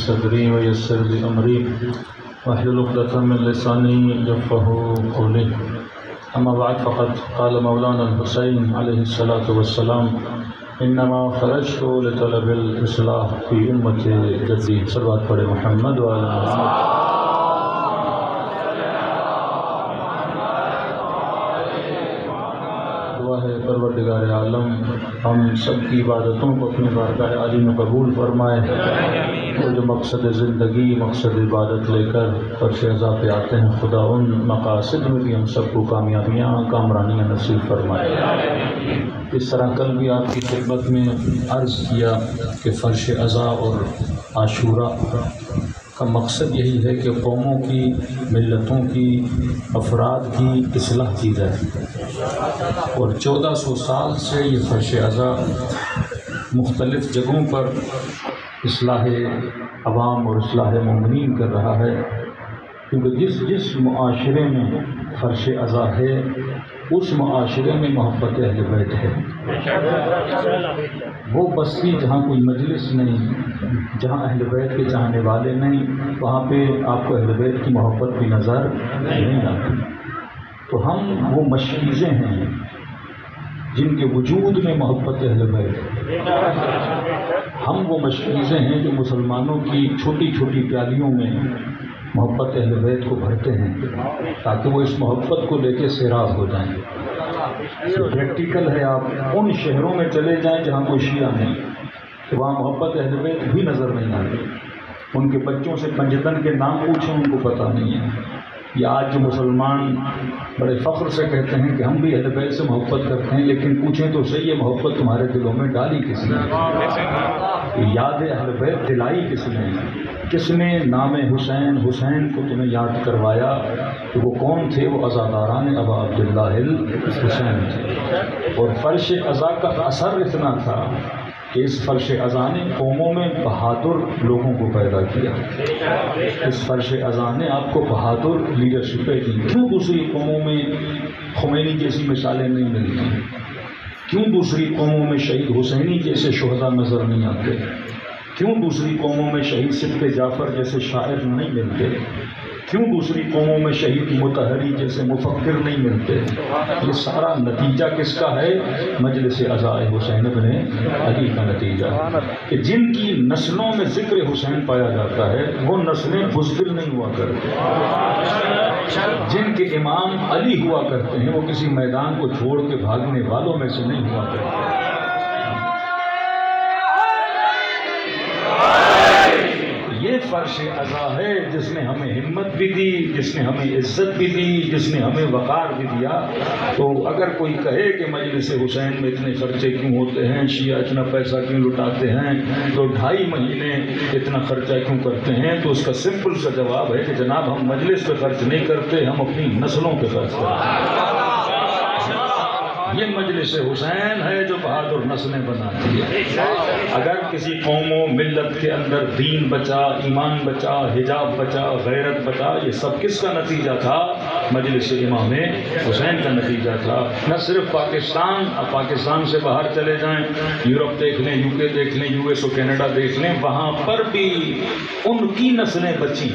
صدری ویسر لی امری واحلل عقدۃ من لسانی یفقهوا قولی اما بعد فقد قال مولانا الحسین علیہ الصلاۃ والسلام انما خرجت لطلب الاصلاح فی امت جدی صلوات پڑھے محمد وعلی محمد۔ دعا ہے پروردگار عالم ہم سب کی عبادتوں کو اپنی بارگاہ عالی میں قبول فرمائے، وہ جو مقصد زندگی مقصد عبادت لے کر فرش عزا پہ آتے ہیں خدا ان مقاصد میں بھی ہم سب کو کامیابیاں کامرانیاں نصیب فرمائے۔ اس طرح کل بھی آپ کی خدمت میں عرض کیا کہ فرش عزا اور عاشورہ کا مقصد یہی ہے کہ قوموں کی ملتوں کی افراد کی اصلاح کی جائے، اور 1400 سال سے یہ فرش عزا مختلف جگہوں پر اصلاح عوام اور اصلاح مومنین کر رہا ہے، کیونکہ جس معاشرے میں فرش عزا ہے اس معاشرے میں محبت اہل بیت ہے۔ وہ بستی جہاں کوئی مجلس نہیں، جہاں اہل بیت کے چاہنے والے نہیں، وہاں پہ آپ کو اہل بیت کی محبت بھی نظر نہیں آتی۔ تو ہم وہ مشکیزیں ہیں جن کے وجود میں محبت اہل بیت ہے، ہم وہ مشکیزیں ہیں جو مسلمانوں کی چھوٹی چھوٹی پیالیوں میں محبت اہل بیت کو بھرتے ہیں تاکہ وہ اس محبت کو لے کے سیراب ہو جائیں۔ پریکٹیکل ہے، آپ ان شہروں میں چلے جائیں جہاں کوئی شیعہ نہیں، کہ وہاں محبت اہل بیت بھی نظر نہیں آتی، ان کے بچوں سے پنجتن کے نام پوچھیں ان کو پتہ نہیں ہے، یہ آج جو مسلمان بڑے فخر سے کہتے ہیں کہ ہم بھی اہل بیت سے محبت کرتے ہیں، لیکن پوچھیں تو صحیح، یہ محبت تمہارے دلوں میں ڈالی کس نے؟ یاد اہل بیت دلائی کس نے؟ کس نے نام حسین حسین کو تمہیں یاد کروایا؟ کہ وہ کون تھے؟ وہ عزاداران ابا عبداللہ الحسین تھے، اور فرش عزا کا اثر اتنا تھا کہ اس فرش عزا نے قوموں میں بہادر لوگوں کو پیدا کیا۔ اس فرش عزا نے آپ کو بہادر لیڈرشپیں دی۔ کیوں دوسری قوموں میں خمینی جیسی مثالیں نہیں ملتی؟ کیوں دوسری قوموں میں شہید حسینی جیسے شہداء نظر نہیں آتے؟ کیوں دوسری قوموں میں شہید صدق جعفر جیسے شاعر نہیں ملتے؟ کیوں دوسری قوموں میں شہید مطہری جیسے مفکر نہیں ملتے؟ یہ سارا نتیجہ کس کا ہے؟ مجلس عزائے حسین بن علی کا نتیجہ، کہ جن کی نسلوں میں ذکر حسین پایا جاتا ہے وہ نسلیں بزدل نہیں ہوا کرتی۔ جن کے امام علی ہوا کرتے ہیں وہ کسی میدان کو چھوڑ کے بھاگنے والوں میں سے نہیں ہوا کرتے۔ یہ فرش عزا ہے جس نے ہمیں ہمت بھی دی، جس نے ہمیں عزت بھی دی، جس نے ہمیں وقار بھی دیا۔ تو اگر کوئی کہے کہ مجلس حسین میں اتنے خرچے کیوں ہوتے ہیں، شیعہ اتنا پیسہ کیوں لٹاتے ہیں، تو 2.5 مہینے اتنا خرچہ کیوں کرتے ہیں، تو اس کا سمپل سا جواب ہے کہ جناب ہم مجلس پہ خرچ نہیں کرتے، ہم اپنی نسلوں پہ خرچ کرتے ہیں۔ یہ مجلس حسین ہے جو بہادر نسلیں بناتی ہے۔ اگر کسی قوم و ملت کے اندر دین بچا، ایمان بچا، حجاب بچا، غیرت بچا، یہ سب کس کا نتیجہ تھا؟ مجلس امام حسین کا نتیجہ تھا۔ نہ صرف پاکستان، اب پاکستان سے باہر چلے جائیں، یورپ دیکھ لیں، UK دیکھ لیں، US اور کینیڈا دیکھ لیں، وہاں پر بھی ان کی نسلیں بچی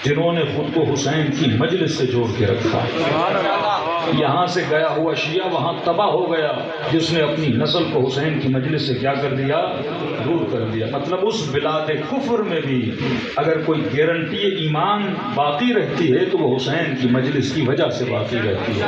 جنہوں نے خود کو حسین کی مجلس سے جوڑ کے رکھا۔ یہاں سے گیا ہوا شیعہ وہاں تباہ ہو گیا جس نے اپنی نسل کو حسین کی مجلس سے کیا کر دیا؟ دور کر دیا۔ مطلب اس بلاد کفر میں بھی اگر کوئی گارنٹی ایمان باقی رہتی ہے تو وہ حسین کی مجلس کی وجہ سے باقی رہتی ہے،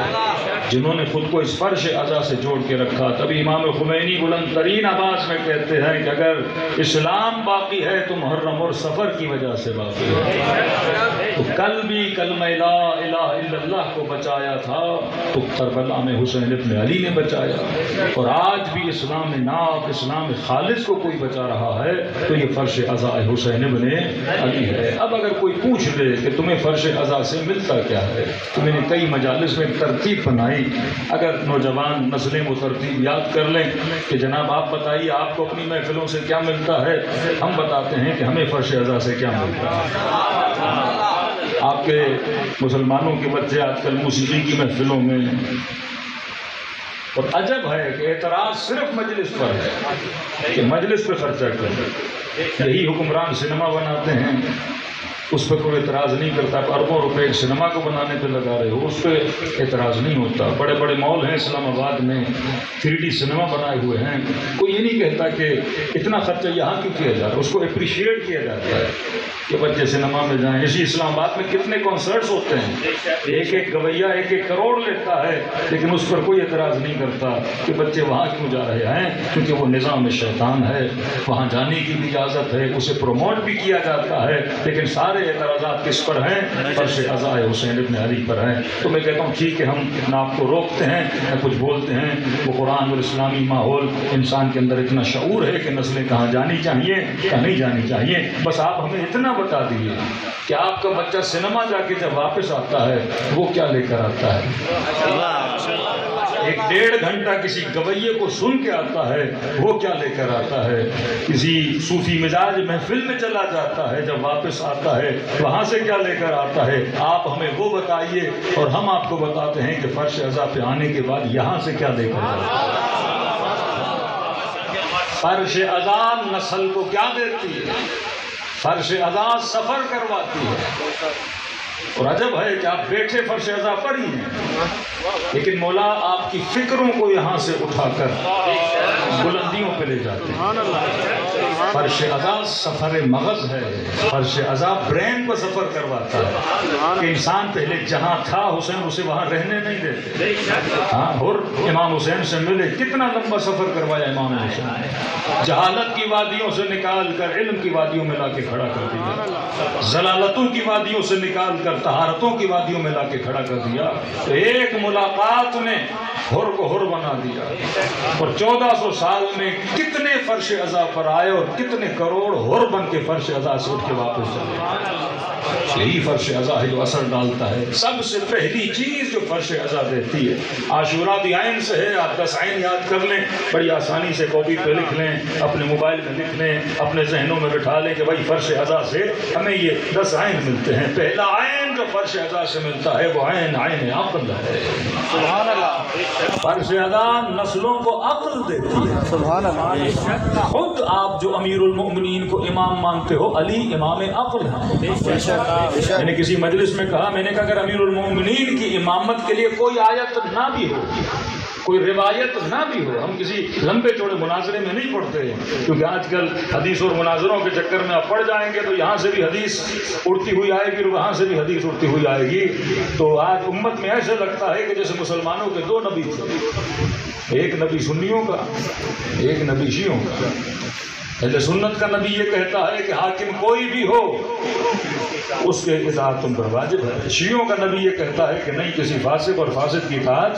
جنہوں نے خود کو اس فرش عزا سے جوڑ کے رکھا۔ تبھی امام خمینی بلند ترین آواز میں کہتے ہیں کہ اگر اسلام باقی ہے تو محرم اور سفر کی وجہ سے باقی ہے۔ تو کل بھی کلمہ لا الہ الا اللہ کو بچایا تھا تو کربلا میں حسین ابن علی نے بچایا، اور آج بھی اسلام ناب، اسلام خالص کو کوئی بچا رہا ہے تو یہ فرش عزا حسین ابن علی ہے۔ اب اگر کوئی پوچھ لے کہ تمہیں فرش عزا سے ملتا کیا ہے، تو میں نے کئی مجالس میں ترتیب بنائی، اگر نوجوان نسلیں وہ ترتیب یاد کر لیں کہ جناب آپ بتائیے آپ کو اپنی محفلوں سے کیا ملتا ہے، ہم بتاتے ہیں کہ ہمیں فرش عزا سے کیا ملتا ہے۔ آپ کے مسلمانوں کے بچے آج کل موسیقی کی محفلوں میں، اور عجب ہے کہ اعتراض صرف مجلس پر ہے کہ مجلس پہ خرچہ کریں۔ یہی حکمران سنیما بناتے ہیں، اس پہ کوئی اعتراض نہیں کرتا۔ اربوں روپے ایک سنیما کو بنانے پہ لگا رہے ہو، اس پہ اعتراض نہیں ہوتا۔ بڑے بڑے مال ہیں اسلام آباد میں، 3D سنیما بنائے ہوئے ہیں، کوئی یہ نہیں کہتا کہ اتنا خرچہ یہاں کیوں کیا جا رہا ہے، اس کو اپریشیٹ کیا جاتا ہے کہ بچے سنیما میں جائیں۔ اسی اسلام آباد میں کتنے کنسرٹس ہوتے ہیں، ایک ایک گویا 1-1 کروڑ لیتا ہے، لیکن اس پر کوئی اعتراض نہیں کرتا کہ بچے وہاں کیوں جا رہے ہیں، کیونکہ وہ نظام شیطان ہے، وہاں جانے کی بھی اجازت ہے، اسے پروموٹ بھی کیا جاتا ہے، لیکن سارے اعتراضات کس پر ہیں؟ فرش عزا حسین ابن علی پر ہیں۔ تو میں کہتا ہوں ٹھیک ہے، ہم نہ آپ کو روکتے ہیں نہ کچھ بولتے ہیں، وہ قرآن اور اسلامی ماحول، انسان کے اندر اتنا شعور ہے کہ نسلیں کہاں جانی چاہیے کہاں نہیں جانی چاہیے۔ بس آپ ہمیں اتنا بتا دیجیے کہ آپ کا بچہ سنیما جا کے جب واپس آتا ہے وہ کیا لے کر آتا ہے، 1-1.5 گھنٹہ کسی گویے کو سن کے آتا ہے وہ کیا لے کر آتا ہے، کسی صوفی مزاج محفل میں چلا جاتا ہے جب واپس آتا ہے وہاں سے کیا لے کر آتا ہے، آپ ہمیں وہ بتائیے، اور ہم آپ کو بتاتے ہیں کہ فرش عزا پہ آنے کے بعد یہاں سے کیا لے کر آتا ہے۔ فرش عزا نسل کو کیا دیتی ہے؟ فرش عزا سفر کرواتی ہے، اور عجب ہے کہ آپ بیٹھے فرش عزا پر ہی ہیں، لیکن مولا آپ کی فکروں کو یہاں سے اٹھا کر بلندیوں پہ لے جاتے ہیں۔ فرش عزا سفر مغز ہے، فرش عزا برین کو سفر کرواتا ہے کہ انسان پہلے جہاں تھا حسین اسے وہاں رہنے نہیں دیتے۔ ہاں، اور امام حسین سے ملے، کتنا لمبا سفر کروایا امام حسین، جہالت کی وادیوں سے نکال کر علم کی وادیوں میں لا کے کھڑا کر دیا، ضلالتوں کی وادیوں سے نکال کر کر طہارتوں کی وادیوں میں لا کے کھڑا کر دیا، تو ایک ملاقات نے حر کو حر بنا دیا، اور 1400 سال میں کتنے فرش عزا پر آئے اور کتنے کروڑ حر بن کے فرش عزا سے اٹھ کے واپس چلے۔ یہی فرش عزا ہے جو اثر ڈالتا ہے۔ سب سے پہلی چیز جو فرش عزا دیتی ہے، عاشورہ بھی عین سے ہے، آپ 10 عین یاد کر لیں، بڑی آسانی سے کاپی پہ لکھ لیں، اپنے موبائل میں لکھ لیں، اپنے ذہنوں میں بٹھا لیں کہ بھائی فرش عزا سے ہمیں یہ 10 عین ملتے ہیں۔ پہلا عین جو فرش عزا سے ملتا ہے وہ عین عقل ہے۔ سبحان اللہ۔ فرش عزا نسلوں کو عقل دیتی ہے۔ سبحان اللہ۔ خود آپ جو امیر المؤمنین کو امام مانتے ہو، علی امام عقل ہے۔ میں نے کسی مجلس میں کہا، میں نے کہا اگر امیر المؤمنین کی امامت کے لیے کوئی آیت نہ بھی ہو، کوئی روایت نہ بھی ہو، ہم کسی لمبے چوڑے مناظرے میں نہیں پڑھتے، کیونکہ آج کل حدیث اور مناظروں کے چکر میں آپ پڑھ جائیں گے تو یہاں سے بھی حدیث اڑتی ہوئی آئے گی اور وہاں سے بھی حدیث اڑتی ہوئی آئے گی، تو آج امت میں ایسے لگتا ہے کہ جیسے مسلمانوں کے 2 نبی تھے، ایک نبی سنیوں کا، ایک نبی شیعوں کا۔ اہل سنت کا نبی یہ کہتا ہے کہ حاکم کوئی بھی ہو اس کے اطاعت تم پر واجب ہے۔ شیعوں کا نبی یہ کہتا ہے کہ نہیں، کسی فاسق اور فاسق کی اطاعت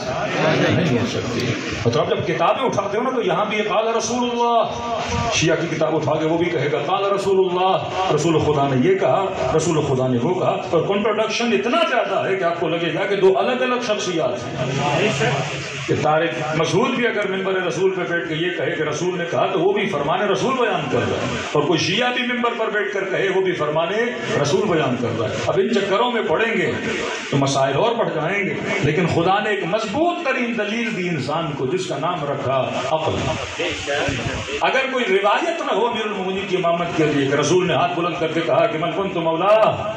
نہیں ہو سکتی۔ مطلب جب کتابیں اٹھاتے ہو نا تو یہاں بھی قال رسول اللہ، شیعہ کی کتاب اٹھا کے وہ بھی کہے گا قال رسول اللہ، رسول خدا نے یہ کہا، رسول خدا نے وہ کہا، اور کنٹروڈکشن اتنا زیادہ ہے کہ آپ کو لگے گا کہ 2 الگ الگ شخصیات ہیں۔ کہ طارق مسعود بھی اگر ممبر رسول پہ بیٹھ کے یہ کہے کہ رسول نے کہا تو وہ بھی فرمان رسول بیان کر رہا ہے، اور کوئی شیعہ بھی ممبر پر بیٹھ کر کہے وہ بھی فرمان رسول بیان کر رہا ہے۔ اب ان چکروں میں پڑھیں گے تو مسائل اور بڑھ جائیں گے، لیکن خدا نے ایک مضبوط ترین دلیل دی انسان کو جس کا نام رکھا عقل۔ اگر کوئی روایت نہ ہو امیر المؤمنین کی امامت کے لیے کہ رسول نے ہاتھ بلند کر کے کہا کہ من کنت مولا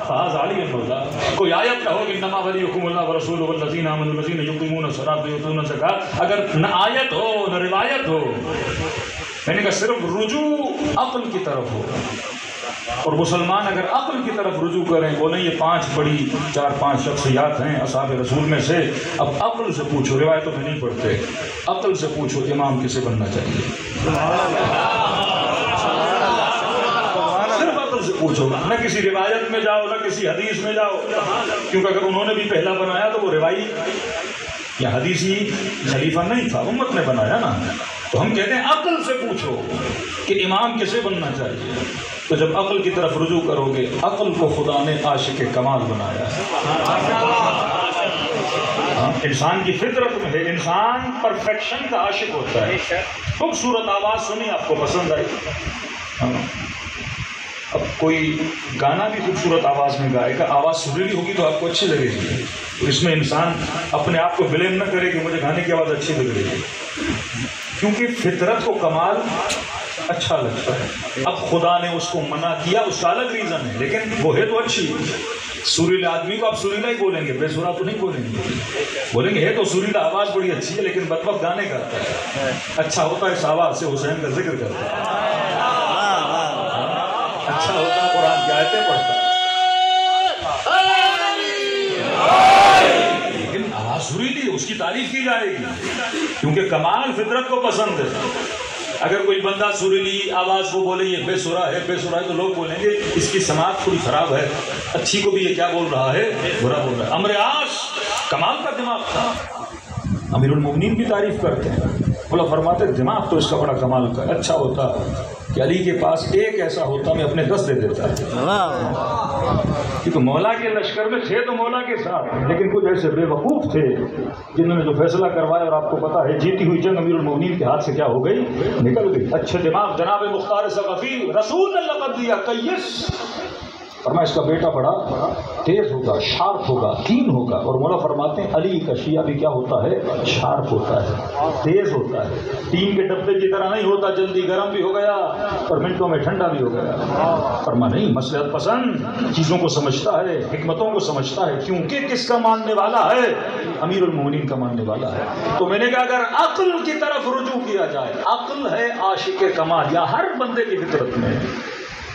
فہذا علی مولا، کوئی آیت نہ ہو کہ انما ولیکم اللہ ورسولہ والذین آمنوا الذین یقیمون الصلاۃ ویؤتون الزکاۃ، اگر نہ آیت ہو نہ روایت ہو، میں نے کہا صرف رجوع عقل کی طرف ہو، اور مسلمان اگر عقل کی طرف رجوع کریں، بولیں یہ 5 بڑی 4-5 شخصیات ہیں اصحاب رسول میں سے، اب عقل سے پوچھو، روایتوں میں نہیں پڑھتے، عقل سے پوچھو امام کسے بننا چاہیے، صرف عقل سے پوچھو، نہ کسی روایت میں جاؤ نہ کسی حدیث میں جاؤ، کیونکہ اگر انہوں نے بھی پہلا بنایا تو وہ روایی یا حدیثی خلیفہ نہیں تھا، امت نے بنایا نا، تو ہم کہتے ہیں عقل سے پوچھو کہ امام کسے بننا چاہیے۔ تو جب عقل کی طرف رجوع کرو گے، عقل کو خدا نے عاشق کمال بنایا ہے۔ انسان کی فطرت میں ہے، انسان پرفیکشن کا عاشق ہوتا ہے۔ خوبصورت آواز سنی، آپ کو پسند آئی، اب کوئی گانا بھی خوبصورت آواز میں گائے گا، آواز سریلی ہوگی تو آپ کو اچھی لگے گی، تو اس میں انسان اپنے آپ کو بلیم نہ کرے کہ مجھے گانے کی آواز اچھی لگ رہی ہے، کیونکہ فطرت کو کمال اچھا لگتا ہے۔ اب خدا نے اس کو منع کیا، اس کا الگ ریزن ہے، لیکن وہ ہے تو اچھی۔ سریلے آدمی کو آپ سریلا ہی بولیں گے، بے سرا تو نہیں بولیں گے، بولیں گے ہے تو سریلا، آواز بڑی اچھی ہے لیکن بدبخت گانے گاتا ہے، اچھا ہوتا ہے اس آواز سے حسین کا ذکر کرتا ہے، اچھا ہوتا ہے قرآن کی آیتیں پڑھتا ہے، لیکن آواز سریلی، اس کی تعریف کی جائے گی کیونکہ کمال فطرت کو پسند ہے۔ اگر کوئی بندہ سریلی آواز کو بولے یہ بے سرا ہے، بے سرا ہے، تو لوگ بولیں گے اس کی سماعت تھوڑی خراب ہے، اچھی کو بھی یہ کیا بول رہا ہے، برا بول رہا ہے۔ عمرو عاص کمال کا دماغ تھا، امیر المؤمنین کی تعریف کرتے ہیں، بولا فرماتے دماغ تو اس کا بڑا کمال کا، اچھا ہوتا کہ علی کے پاس ایک ایسا ہوتا میں اپنے 10 دے دیتا ہے، کیونکہ مولا کے لشکر میں تھے تو مولا کے ساتھ، لیکن کچھ ایسے بے وقوف تھے جنہوں نے جو فیصلہ کروایا، اور آپ کو پتا ہے جیتی ہوئی جنگ امیر المؤمنین کے ہاتھ سے کیا ہو گئی، نکل گئی۔ اچھے دماغ جناب مختار ثقفی، رسول نے لقب دیا قیس، فرمایا اس کا بیٹا بڑا تیز ہوگا، شارپ ہوگا، کین ہوگا، اور مولا فرماتے ہیں علی کا شیعہ بھی کیا ہوتا ہے، شارپ ہوتا ہے، تیز ہوتا ہے، ٹین کے ڈبے کی طرح نہیں ہوتا، جلدی گرم بھی ہو گیا اور منٹوں میں ٹھنڈا بھی ہو گیا۔ فرما نہیں، مصلحت پسند، چیزوں کو سمجھتا ہے، حکمتوں کو سمجھتا ہے، کیونکہ کس کا ماننے والا ہے، امیر المؤمنین کا ماننے والا ہے۔ تو میں نے کہا اگر عقل کی طرف رجوع کیا جائے، عقل ہے عاشق کمال، یا ہر بندے کی فطرت میں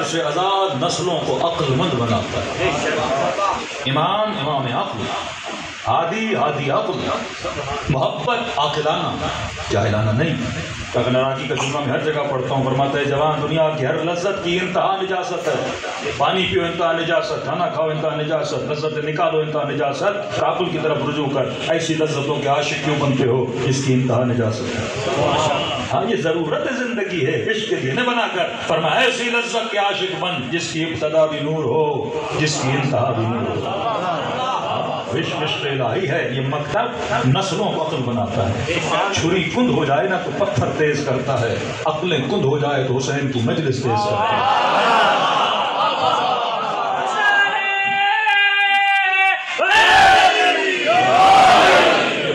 فرش آزاد نسلوں کو عقل مند بناتا ہے. امام عقل، ہادی عقل، محبت عاقلانہ جاہلانہ نہیں. کاغنراجی کا جملہ میں ہر جگہ پڑھتا ہوں، فرماتا ہے جوان دنیا کی ہر لذت کی انتہا نجاست ہے. پانی پیو انتہا نجاست، کھانا کھاؤ انتہا نجاست، لذت نکالو انتہا نجاست. عقل کی طرف رجوع کر، ایسی لذتوں کے عاشق کیوں بنتے ہو جس کی انتہا نجاست ہے. ہاں یہ ضرورت زندگی ہے، عشق کے لیے نہ بنا کر. فرمایا ایسی لذت کے عاشق بن جس کی ابتدا بھی نور ہو، جس کی انتہا بھی نور ہو. عشق الہی ہے یہ مکتب، نسلوں کو عقل بناتا ہے. چھری کند ہو جائے نا تو پتھر تیز کرتا ہے، عقلیں کند ہو جائے تو حسین کی مجلس تیز کرتا ہے.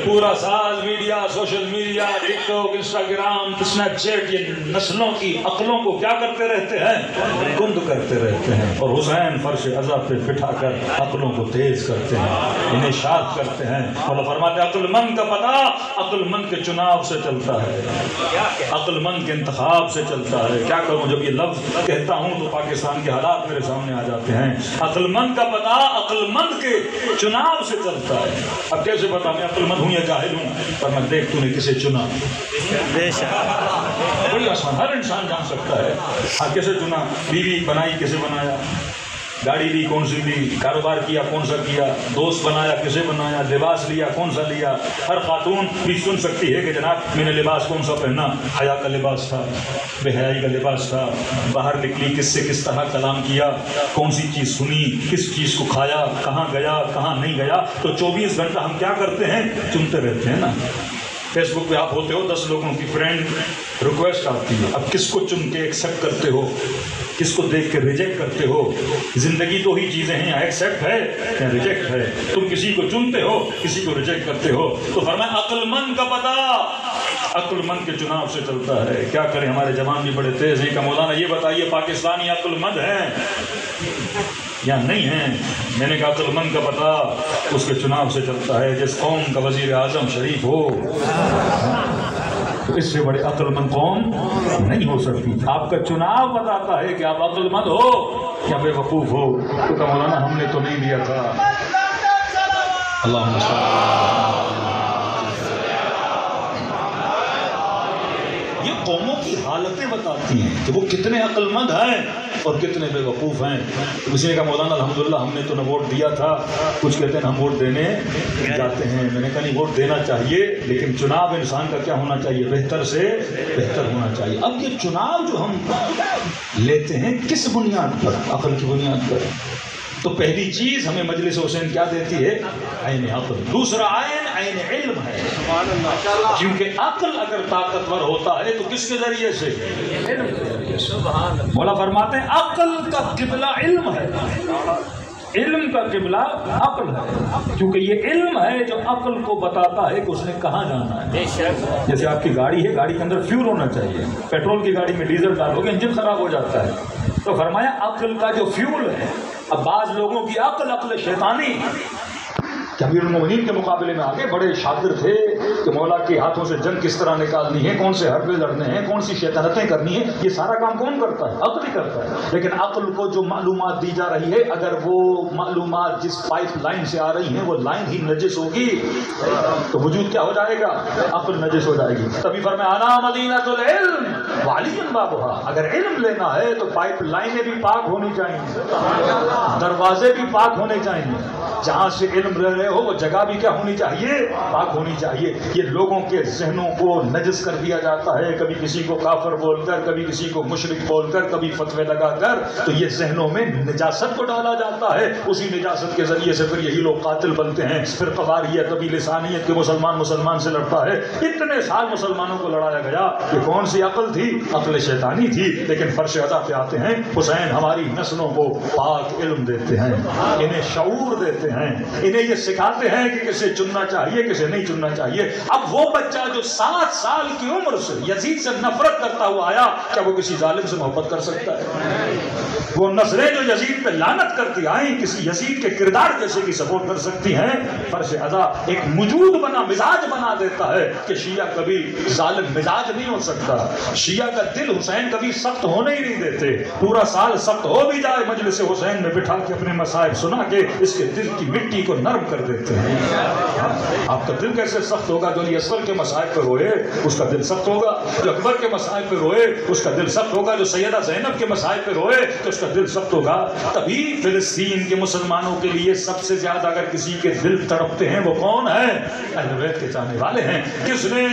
پورا ساز میڈیا، سوشل میڈیا، ٹک ٹاک، انسٹاگرام، اسنیپ چیٹ یہ نسلوں کی عقلوں کو کیا کرتے رہتے ہیں؟ کند کرتے رہتے ہیں. اور حسین فرش عزا پہ بٹھا کر عقلوں کو تیز کرتے ہیں، انہیں شاد کرتے ہیں. مولا فرماتے ہیں عقل مند کا پتہ عقل مند کے چناؤ سے چلتا ہے، عقل مند کے انتخاب سے چلتا ہے. کیا کروں جب یہ لفظ کہتا ہوں تو پاکستان کے حالات میرے سامنے آ جاتے ہیں. عقل مند کا پتہ عقل مند کے چناؤ سے چلتا ہے. اب کیسے پتا میں عقل مند ہوں یا جاہل ہوں؟ پر میں دیکھ تو نے کسے چنا. بڑی آسان، ہر انسان جان سکتا ہے. ہاں کیسے چنا؟ بیوی بنائی کیسے بنایا، گاڑی لی کون سی لی، کاروبار کیا کون سا کیا، دوست بنایا کسے بنایا، لباس لیا کون سا لیا. ہر خاتون بھی سن سکتی ہے کہ جناب میں نے لباس کون سا پہنا، حیا کا لباس تھا، بے حیائی کا لباس تھا. باہر نکلی کس سے کس طرح کلام کیا، کون سی چیز سنی، کس چیز کو کھایا، کہاں گیا کہاں نہیں گیا. تو 24 گھنٹہ ہم کیا کرتے ہیں؟ چنتے رہتے ہیں نا. فیس بک پہ آپ ہوتے ہو 10 لوگوں کی فرینڈ ریکویسٹ آتی ہے، اب کس کو چن کے ایکسیپٹ کرتے ہو، کس کو دیکھ کے ریجیکٹ کرتے ہو؟ زندگی تو ہی چیزیں ہیں، ایکسیپٹ ہے یا ریجیکٹ ہے. تم کسی کو چنتے ہو کسی کو ریجیکٹ کرتے ہو. تو فرمایا عقل مند کا پتہ عقل مند کے چناؤ سے چلتا ہے. کیا کریں ہمارے جوان بھی بڑے تیز ہیں. کہ مولانا یہ بتائیے پاکستانی عقل مند ہیں یا نہیں ہیں؟ میں نے کہا عقل مند کا پتہ اس کے چناؤ سے چلتا ہے. جس قوم کا وزیر اعظم شریف ہو تو اس سے بڑے عقل مند قوم نہیں ہو سکتی. آپ کا چناؤ بتاتا ہے کہ آپ عقل مند ہو یا بے وقوف ہو. تو کہا مولانا ہم نے تو نہیں دیا تھا. اللہم صل یہ قوموں کی حالتیں بتاتی ہیں کہ وہ کتنے عقل مند ہیں اور کتنے بے وقوف ہیں. کسی نے کہا مولانا الحمدللہ ہم نے تو نہ ووٹ دیا تھا. کچھ کہتے ہیں ہم ووٹ دینے جاتے ہیں. میں نے کہا نہیں ووٹ دینا چاہیے لیکن چناؤ انسان کا کیا ہونا چاہیے؟ بہتر سے بہتر ہونا چاہیے. اب یہ چناؤ جو ہم لیتے ہیں کس بنیاد پر؟ عقل کی بنیاد پر. تو پہلی چیز ہمیں مجلس حسین کیا دیتی ہے؟ عین عقل. دوسرا عین علم ہے. کیونکہ عقل اگر طاقتور ہوتا ہے تو کس کے ذریعے سے؟ علم کے ذریعے سے. مولا فرماتے ہیں عقل کا قبلہ علم ہے، علم کا قبلہ عقل ہے. کیونکہ یہ علم ہے جو عقل کو بتاتا ہے کہ اس نے کہاں جانا ہے. جیسے آپ کی گاڑی ہے، گاڑی کے اندر فیول ہونا چاہیے. پیٹرول کی گاڑی میں ڈیزل ڈالو گے انجن خراب ہو جاتا ہے. تو فرمایا عقل کا جو فیول ہے. اب بعض لوگوں کی عقل شیطانی کہ امیر المومنین کے مقابلے میں آگے بڑے شاطر تھے کہ مولا کے ہاتھوں سے جنگ کس طرح نکالنی ہے، کون سے حربے لڑنے ہیں، کون سی شیطنتیں کرنی ہیں. یہ سارا کام کون کرتا ہے؟ عقل ہی کرتا ہے. لیکن عقل کو جو معلومات دی جا رہی ہے اگر وہ معلومات جس پائپ لائن سے آ رہی ہیں وہ لائن ہی نجس ہوگی تو وجود کیا ہو جائے گا؟ عقل نجس ہو جائے گی. تبھی فرمایا انا مدینۃ العلم وعلی بابھا. اگر علم لینا ہے تو پائپ لائنیں بھی پاک ہونی چاہیے، دروازے بھی پاک ہونے چاہیے. جہاں سے علم رہ رہے ہو وہ جگہ بھی کیا ہونی چاہیے؟ پاک ہونی چاہیے. یہ لوگوں کے ذہنوں کو نجس کر دیا جاتا ہے، کبھی کسی کو کافر بول کر، کبھی کسی کو مشرک بول کر، کبھی فتوے لگا کر. تو یہ ذہنوں میں نجاست کو ڈالا جاتا ہے. اسی نجاست کے ذریعے سے پھر یہی لوگ قاتل بنتے ہیں. پھر قواریت کبھی لسانیت کے مسلمان سے لڑتا ہے. اتنے سال مسلمانوں کو لڑایا گیا. یہ کون سی عقل تھی؟ عقل شیطانی تھی. لیکن فرش عطا پہ آتے ہیں حسین ہماری نسلوں کو پاک علم دیتے ہیں، انہیں شعور دیتے ہیں، انہیں یہ سکھاتے ہیں کہ کسے چننا چاہیے کسے نہیں چننا چاہیے. اب وہ بچہ جو 7 سال کی عمر سے یزید سے نفرت کرتا ہوا آیا، کیا وہ کسی ظالم سے محبت کر سکتا ہے؟ وہ نظریں جو یزید پہ لعنت کرتی آئیں، کسی یزید کے کردار جیسے کی سپورٹ کر سکتی ہیں، فرش ازا ایک موجود بنا، مزاج بنا دیتا ہے کہ شیعہ کبھی ظالم مزاج نہیں ہو سکتا۔ شیعہ کا دل حسین کبھی سخت ہونے ہی نہیں دیتے، پورا سال سخت ہو بھی جائے مجلس حسین میں بٹھا کے اپنے مصائب سنا کے اس کے دل کی مٹی کو نرم کر دیتے ہیں۔ آپ کا دل کیسے سخت ہوگا؟ جو علی اصغر کے مصائب پہ روئے اس کا دل سخت ہوگا، جو اکبر کے مصائب پہ روئے اس کا دل سخت ہوگا، جو سیدہ زینب کے مصائب پہ روئے تو اس کا دل سخت ہوگا۔ تبھی فلسطین کے مسلمانوں کے لیے سب سے زیادہ اگر کسی کے دل تڑپتے ہیں وہ کون ہے؟ اہل بیت کے چاہنے والے ہیں۔ کس نے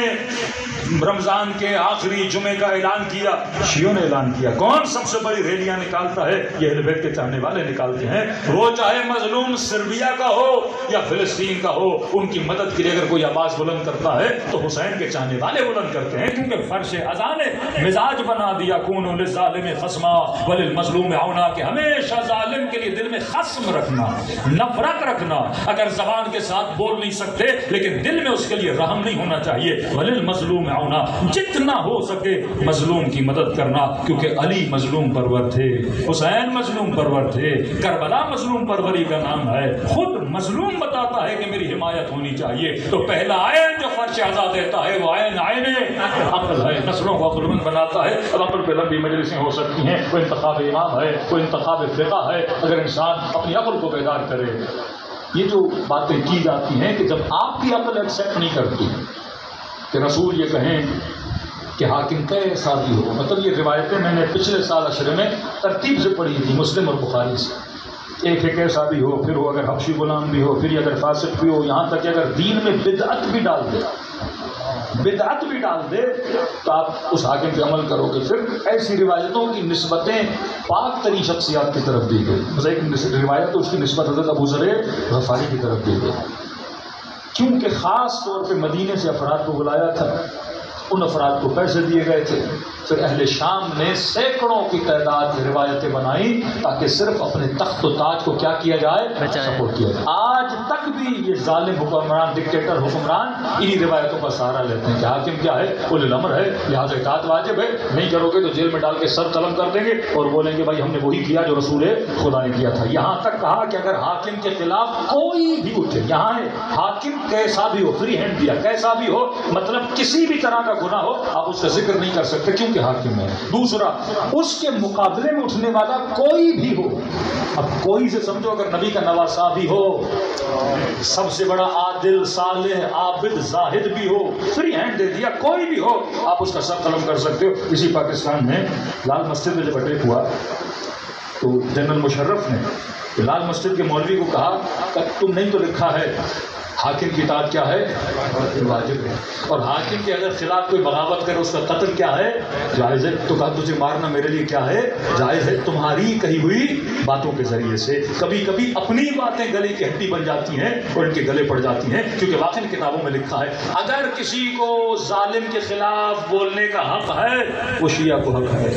رمضان کے آخری جمعے کا اعلان کیا؟ شیعوں نے اعلان کیا۔ کون سب سے بڑی ریلیاں نکالتا ہے؟ یہ اہل بیت کے چاہنے والے نکالتے ہیں۔ وہ چاہے مظلوم سربیا کا ہو یا فلسطین کا ہو، ان کی مدد کے لیے اگر کوئی آواز بلند کرتا ہے تو حسین کے چاہنے والے بلند کرتے ہیں، کیونکہ فرش ازا نے مزاج بنا دیا کونوا للظالم خصما وللمظلوم عونا، کہ ہمیشہ ظالم کے لیے دل میں خصم رکھنا، نفرت رکھنا۔ اگر زبان کے ساتھ بول نہیں سکتے لیکن دل میں اس کے لیے رحم نہیں ہونا چاہیے۔ وللمظلوم عونا، جتنا ہو سکے مظلوم کی مدد کرنا، کیونکہ علی مظلوم پرور تھے، حسین مظلوم پرور تھے، کربلا مظلوم پروری کا نام ہے۔ خود مظلوم بتاتا ہے کہ میری حمایت ہونی چاہیے۔ تو پہلا آئین جو فرش ازا دیتا ہے وہ آئین عقل ہے، نسلوں کو عقل مند بناتا ہے۔ اب عقل پہ لمبی مجلسیں ہو سکتی ہیں، وہ انتخاب امام ہے، وہ انتخاب فقہ ہے، اگر انسان اپنی عقل کو بیدار کرے۔ یہ جو باتیں کی جاتی ہیں کہ جب آپ کی عقل ایکسیپٹ نہیں کرتی کہ رسول یہ کہیں کہ حاکم کیسا بھی ہو، مطلب یہ روایتیں میں نے پچھلے سال عشرے میں ترتیب سے پڑھی تھی مسلم اور بخاری سے، ایک ہے کیسا بھی ہو، پھر وہ اگر حبشی غلام بھی ہو، پھر یہ اگر فاسق بھی ہو، یہاں تک کہ اگر دین میں بدعت بھی ڈال دے تو آپ اس حاکم پہ عمل کرو گے۔ پھر ایسی روایتوں کی نسبتیں پاک ترین شخصیات کی طرف دی گئی، مثلا ایک روایت تو اس کی نسبت حضرت ابو ذر غفاری کی طرف دی گئی، کیونکہ خاص طور پہ مدینے سے افراد کو بلایا تھا، ان افراد کو پیسے دیے گئے تھے۔ پھر اہل شام نے سینکڑوں کی تعداد میں روایتیں بنائیں تاکہ صرف اپنے تخت و تاج کو کیا کیا جائے؟ سپورٹ کیا جائے۔ آج تک بھی یہ ظالم حکمران، ڈکٹیٹر حکمران انہی روایتوں کا سہارا لیتے ہیں کہ حاکم کیا ہے؟ اولی الامر ہے، لہٰذا اطاعت واجب ہے، نہیں کرو گے تو جیل میں ڈال کے سر قلم کر دیں گے اور بولیں گے بھائی ہم نے وہی کیا جو رسول خدا نے کیا تھا۔ یہاں تک کہا کہ اگر حاکم کے خلاف کوئی بھی اٹھے، یہاں ہے حاکم کیسا بھی ہو، فری ہینڈ دیا، کیسا بھی ہو، مطلب کسی بھی طرح کا گناہ ہو آپ اس کا ذکر نہیں کر سکتے کیونکہ حاکم ہے۔ دوسرا، اس کے مقابلے میں اٹھنے والا کوئی بھی ہو، اب کوئی سے سمجھو اگر نبی کا نواسا بھی ہو، سب سے بڑا عادل، صالح، عابد، زاہد بھی ہو، فری ہینڈ دے دیا، کوئی بھی ہو آپ اس کا سر قلم کر سکتے ہو۔ اسی پاکستان میں لال مسجد میں جب اٹیک ہوا تو جنرل مشرف نے لال مسجد کے مولوی کو کہا کہ تم نہیں تو لکھا ہے حاکم کی اطاعت کیا ہے؟ واجب ہے، اور حاکم کے اگر خلاف کوئی بغاوت کرے اس کا قتل کیا ہے؟ جائز ہے۔ تو کہا تجھے مارنا میرے لیے کیا ہے؟ جائز ہے۔ تمہاری کہی ہوئی باتوں کے ذریعے سے کبھی کبھی اپنی باتیں گلے کی ہڈی بن جاتی ہیں اور ان کے گلے پڑ جاتی ہیں، کیونکہ واقعی کتابوں میں لکھا ہے اگر کسی کو ظالم کے خلاف بولنے کا حق ہے وہ شیعہ کو حق ہے،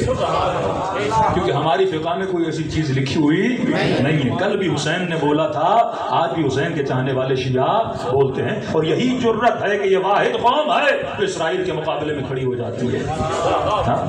کیونکہ ہماری فقہ میں کوئی ایسی چیز لکھی ہوئی نہیں ہے۔ کل بھی حسین نے بولا تھا، آج بھی حسین کے چاہنے والے شیعہ بولتے ہیں، اور یہی جرت ہے کہ یہ واحد قوم ہے جو اسرائیل کے مقابلے میں کھڑی ہو جاتی ہے۔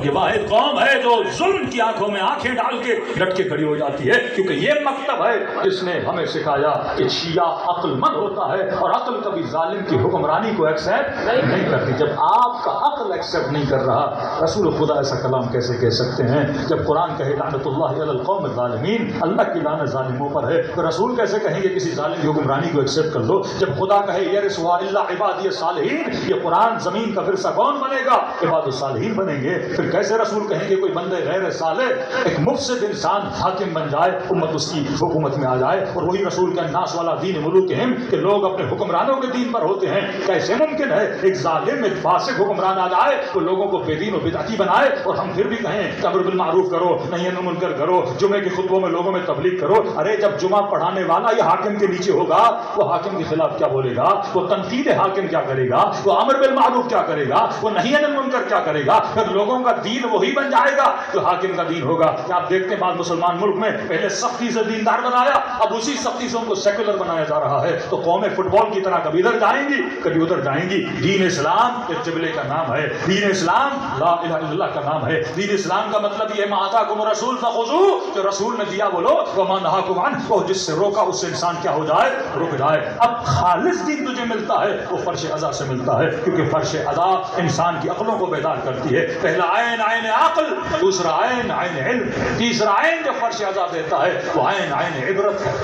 یہ واحد قوم ہے جو ظلم کی آنکھوں میں آنکھیں ڈال کے ڈٹ کے کھڑی ہو جاتی ہے، کیونکہ یہ مکتب ہے جس نے ہمیں سکھایا کہ شیعہ عقل مند ہوتا ہے اور عقل کبھی ظالم کی حکمرانی کو ایکسیپٹ نہیں کرتی۔ جب آپ کا عقل ایکسیپٹ نہیں کر رہا، رسول خدا ایسا کلام کیسے کہہ سکتے ہیں؟ جب قرآن کہے لعنت اللہ علی القوم الظالمین، اللہ کی لعنت ظالموں پر ہے، تو رسول کیسے کہیں گے کسی ظالم کی حکمرانی کو ایکسیپٹ کر لو؟ جب خدا کہے یرثھا الا عبادی الصالحین، یہ قرآن زمین کا ورثہ کون بنے گا؟ عباد الصالحین بنیں گے۔ پھر کیسے رسول کہیں گے کوئی بندے غیر صالح، ایک مفسد انسان حاکم بن جائے، امت اس کی حکومت میں آ جائے؟ اور وہی رسول کا الناس والا دین ملوکہم، کہ لوگ اپنے حکمرانوں کے دین پر ہوتے ہیں۔ کیسے ممکن ہے ایک ظالم، ایک فاسق حکمران آ جائے تو لوگوں کو بے دین و بدعتی بنائے، اور ہم پھر بھی کہیں کہ امر بالمعروف کرو، نہی عن المنکر کرو، جمعے کے خطبوں میں لوگوں میں تبلیغ کرو؟ ارے جب جمعہ پڑھانے والا یہ حاکم کے نیچے ہوگا وہ حاکم کے خلاف کیا کیا بولے گا، وہ تنقید حاکم کیا کرے گا، وہ امر بالمعروف کیا کرے گا، وہ نہی عن المنکر کیا کرے گا، پھر لوگوں کا دین وہی بن جائے گا جو حاکم کا دین ہوگا۔ کہ آپ دیکھتے ہیں بعض مسلمان ملک میں پہلے سختی سے دیندار بنایا، اب اسی سختی سے ان کو سیکولر بنایا جا رہا ہے، تو قومیں فٹ بال کی طرح کبھی ادھر جائیں گی کبھی ادھر جائیں گی۔ دین اسلام ایک قبلے کا نام ہے، دین اسلام لا الہ الا اللہ کا نام ہے۔ دین اسلام کا مطلب یہ ما آتاکم الرسول فخذوہ، جو رسول نے دیا وہ لو، وما نہاکم عنہ، وہ جس سے روکا اس سے انسان کیا ہو جائے، رک جائے۔ اب خالص دین تجھے ملتا ہے وہ فرش عزا سے ملتا ہے، کیونکہ فرش عزا انسان کی عقلوں کو بیدار کرتی ہے۔ پہلا عین عین عقل، دوسرا عین عین علم، تیسرا عین جو فرش عزا دیتا ہے وہ عین عین عبرت ہے۔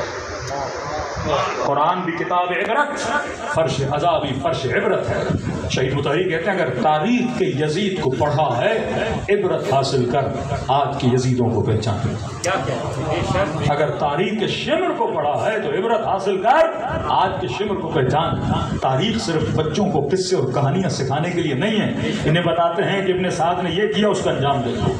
قرآن بھی کتاب عبرت، فرش عزا بھی فرش عبرت ہے۔ شہید مطہری کہتے ہیں اگر تاریخ کے یزید کو پڑھا ہے عبرت حاصل کر، آج کی یزیدوں کو پہچان۔ اگر تاریخ کے شمر کو پڑھا ہے تو عبرت حاصل کر، آج کے شمر کو پہچان۔ تاریخ صرف بچوں کو قصے اور کہانیاں سکھانے کے لیے نہیں ہے، انہیں بتاتے ہیں کہ ابن سعد نے یہ کیا اس کا انجام دیکھو،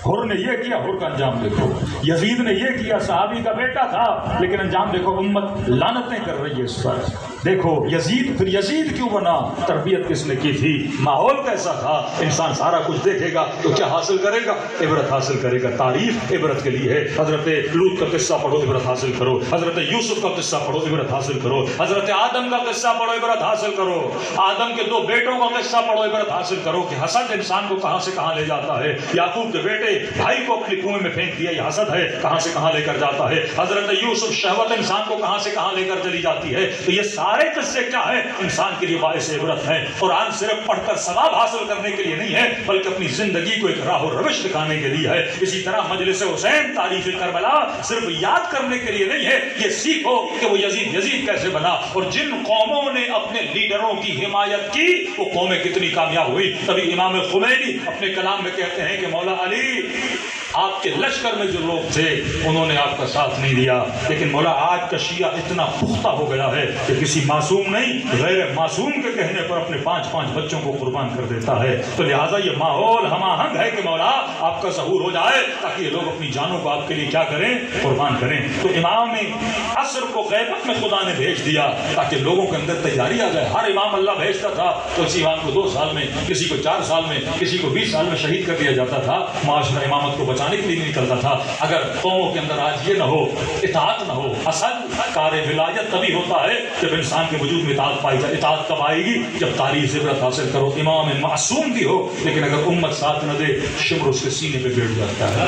حر نے یہ کیا حر کا انجام دیکھو، یزید نے یہ کیا صحابی کا بیٹا تھا لیکن انجام دیکھو، امت لعنتیں کر رہی ہے اس پر۔ دیکھو یزید، پھر یزید کیوں بنا، تربیت کس نے کی تھی، ماحول کیسا تھا۔ انسان سارا کچھ دیکھے گا تو کیا حاصل کرے گا، عبرت حاصل کرے گا۔ تاریخ عبرت کے لیے ہے۔ حضرت لوط کا قصہ پڑھو عبرت حاصل کرو، حضرت یوسف کا قصہ پڑھو عبرت حاصل کرو، حضرت آدم کا قصہ پڑھو عبرت حاصل کرو، آدم کے 2 بیٹوں کا قصہ پڑھو عبرت حاصل کرو کہ حسد انسان کو کہاں سے کہاں لے جاتا ہے۔ یعقوب کے بیٹے بھائی کو اپنی کنویں میں پھینک دیا، یہ حسد ہے، کہاں سے کہاں لے کر جاتا ہے۔ حضرت یوسف، شہوت انسان کو کہاں سے کہاں لے کر چلی جاتی ہے۔ تو یہ سارے قصے کیا ہے، انسان کے لیے باعث عبرت ہے۔ قرآن صرف پڑھ کر ثواب حاصل کرنے کے لیے نہیں ہے بلکہ اپنی زندگی کو ایک راہ و روش دکھانے کے لیے ہے۔ اسی طرح مجلس حسین، تاریخ کربلا صرف یاد کرنے کے لیے نہیں ہے، یہ سیکھو کہ وہ یزید کیسے بنا، اور جن قوموں نے اپنے لیڈروں کی حمایت کی وہ قومیں کتنی کامیاب ہوئی۔ تبھی امام خمینی اپنے کلام میں کہتے ہیں کہ مولا علی، آپ کے لشکر میں جو لوگ تھے انہوں نے آپ کا ساتھ نہیں دیا، لیکن مولا آج کا شیعہ اتنا پختہ ہو گیا ہے کہ کسی معصوم نہیں، غیر معصوم کے کہنے پر اپنے 5 بچوں کو قربان کر دیتا ہے۔ تو لہٰذا یہ ماحول ہم آہنگ ہے کہ مولا آپ کا ظہور ہو جائے تاکہ یہ لوگ اپنی جانوں کو آپ کے لیے کیا کریں، قربان کریں۔ تو امام عصر کو غیبت میں خدا نے بھیج دیا تاکہ لوگوں کے اندر تیاری آ جائے۔ ہر امام اللہ بھیجتا تھا تو کسی امام کو 2 سال میں، کسی کو 4 سال میں، کسی کو 20 سال میں شہید کر دیا جاتا تھا، معاشرہ امامت کو بچانے کے لیے نہیں نکلتا تھا۔ اگر قوموں کے اندر آج یہ نہ ہو، اطاعت نہ ہو، اصل کار ولایت تبھی ہوتا ہے جب انسان کے وجود میں اطاعت پائی جائے۔ اطاعت کب آئے گی، جب تاریخ سے عبرت حاصل کرو۔ امام معصوم بھی ہو لیکن اگر امت ساتھ نہ دے، شمر اس کے سینے پہ بیٹھ جاتا ہے۔